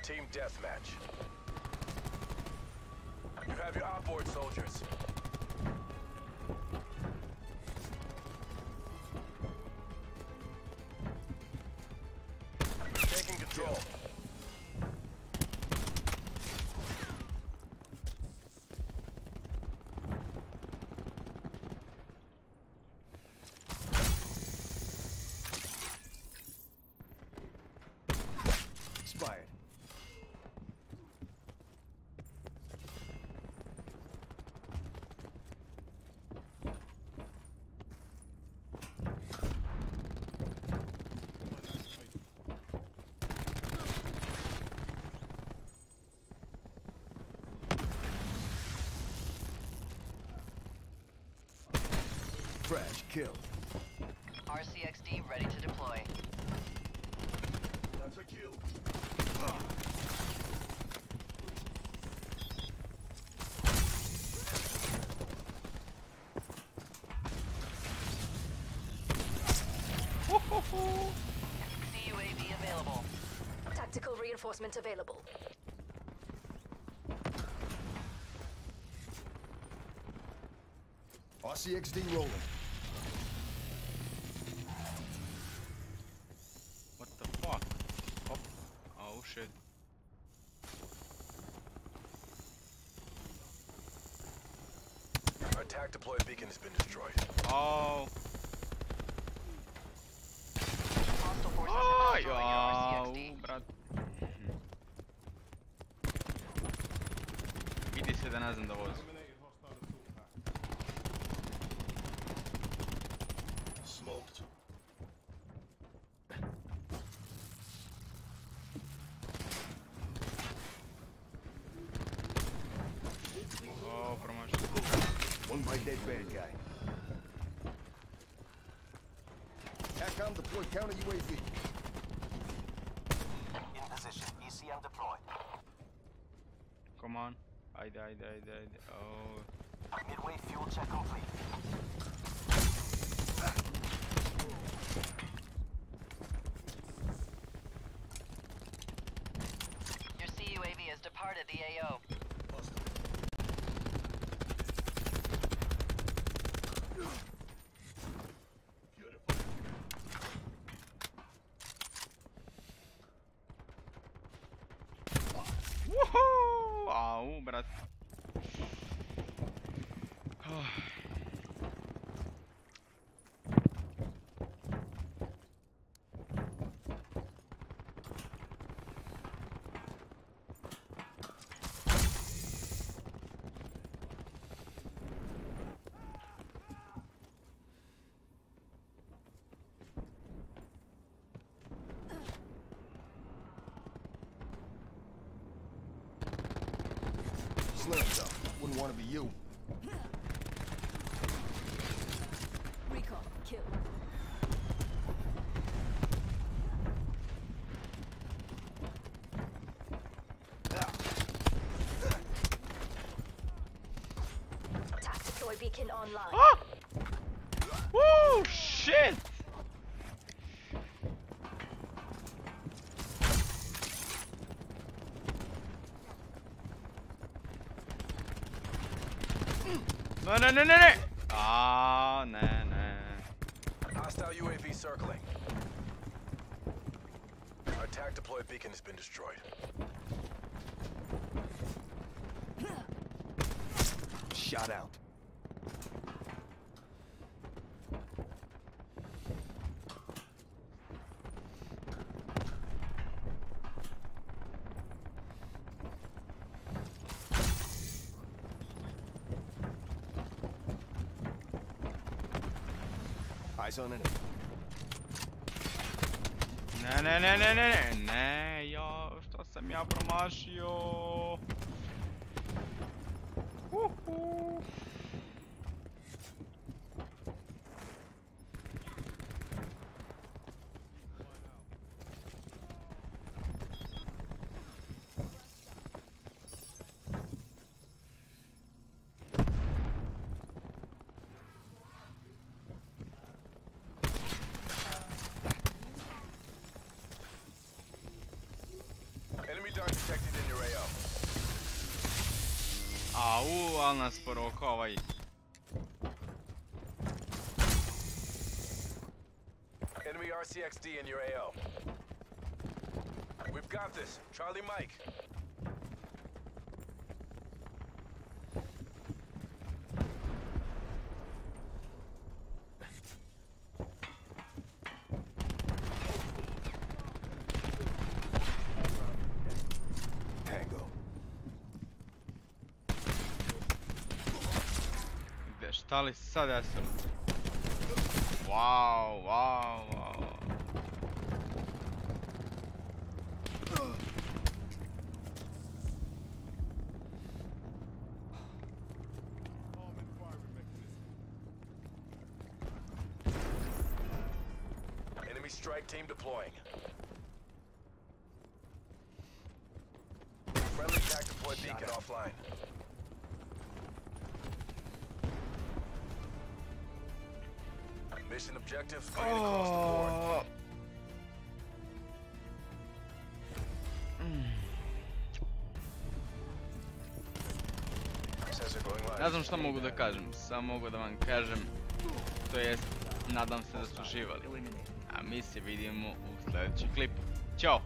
Team deathmatch. You have your outboard soldiers. Taking control. Expired. Crash, kill. RCXD ready to deploy. That's a kill. CUAV available. Tactical reinforcement available. RCXD rolling. What the fuck? Oh, oh shit. Our attack deployed beacon has been destroyed. Oh. Hostile forces Ай, have destroyed your ау, RCXD. брат. Vidi se da ne znam da vozim. Smoked. O, promašio. One by dead bad guy. TACOM deployed counter UAV. In position. ECM deployed. Come on. Ajde, ajde, ajde, ajde. Oh. Midway fuel check complete. Your CUAV has departed the AO. Woohoo! Au, brat. Slam dunk. Wouldn't want to be you. Recon kill. Tactical beacon online. Ah! Woo! Shit! No, no, no, no, no! Ah, ne, ne. Hostile UAV circling. Our attack deployed beacon has been destroyed. Shot out. Eyes on enemy. Ne, ne, ne, ne, ne, ne, ne, ja, šta sam ja promašio? Uhu. Enemy done. ali nas porokao ovaj. Enemy RCXD in your AO. We've got this. Charlie Mike. Tango. Gdje, šta li se sad desilo? Wow, wow, wow. Enemy strike team deploying. Friendly attack deploy beacon offline. Mission objective green across the board. Oh. Sensor going live. Ne znam šta mogu da kažem, samo mogu da vam kažem, to jest, nadam se da ste uživali, a mi se vidimo u sljedećem klipu. Ćao!